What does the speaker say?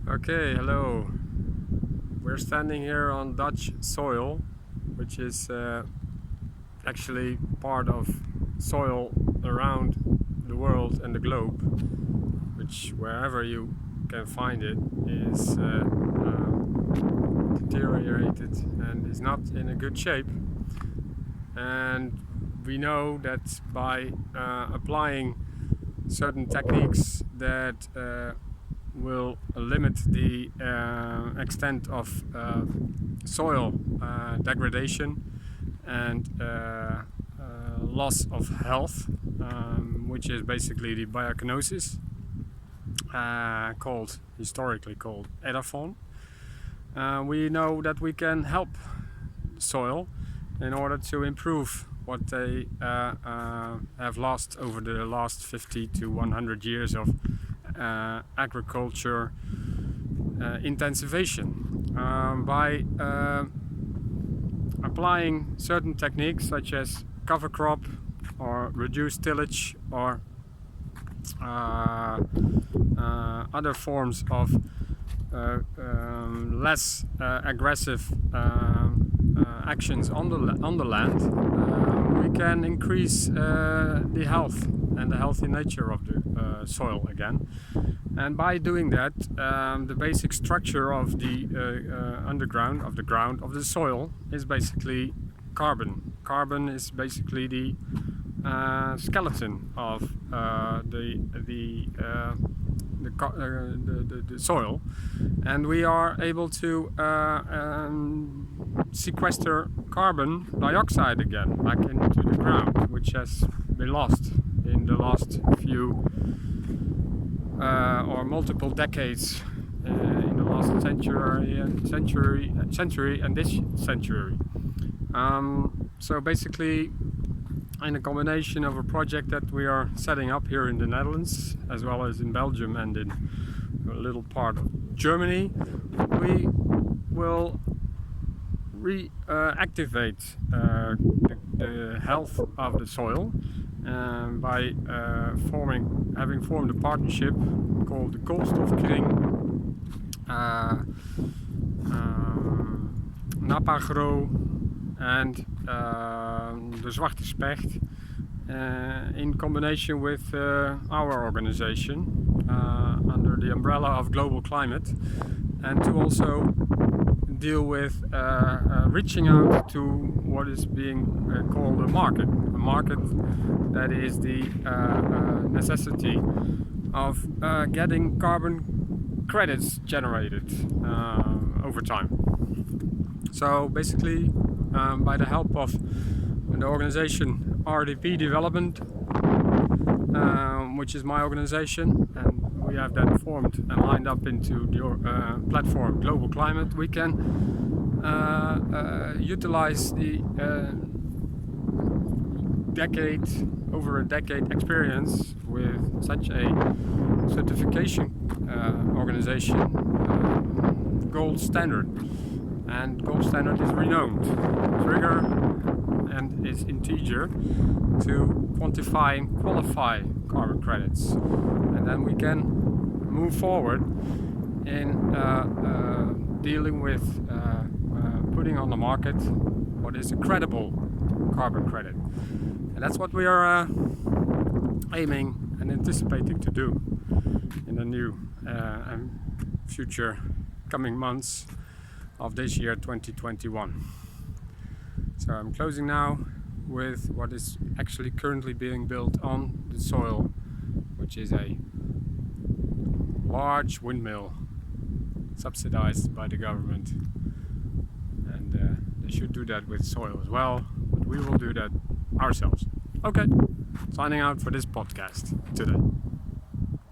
Okay, hello. We're standing here on Dutch soil, which is actually part of soil around the world and the globe, which wherever you can find it is deteriorated and is not in a good shape. And we know that by applying certain techniques that will limit the extent of soil degradation and loss of health, which is basically the biokinesis, historically called Edaphon. We know that we can help soil in order to improve what they have lost over the last 50 to 100 years of agriculture intensivation. By applying certain techniques such as cover crop or reduced tillage or other forms of less aggressive actions on the land, we can increase the health and the healthy nature of the soil again. And by doing that, the basic structure of the underground, of the ground, of the soil is basically carbon. Carbon is basically the skeleton of the soil, and we are able to sequester carbon dioxide again back into the ground, which has been lost in the last few or multiple decades in the last century and this century. So basically, in a combination of a project that we are setting up here in the Netherlands, as well as in Belgium and in a little part of Germany, we will reactivate the health of the soil by having formed a partnership called the Koolstofkring, Napagro and the Zwarte Specht, in combination with our organization under the umbrella of global climate, and to also deal with reaching out to what is being called a market that is the necessity of getting carbon credits generated over time. So basically, by the help of the organization RDP Development, which is my organization, and we have then formed and lined up into the platform Global Climate, we can utilize the over a decade experience with such a certification organization, Gold Standard. And Gold Standard is renowned, trigger and is integer to quantify and qualify carbon credits. And then we can move forward in dealing with putting on the market what is a credible carbon credit. And that's what we are aiming and anticipating to do in the new and future coming months of this year 2021. So I'm closing now with what is actually currently being built on the soil, which is a large windmill subsidized by the government, and they should do that with soil as well, but we will do that ourselves. Okay, signing out for this podcast today.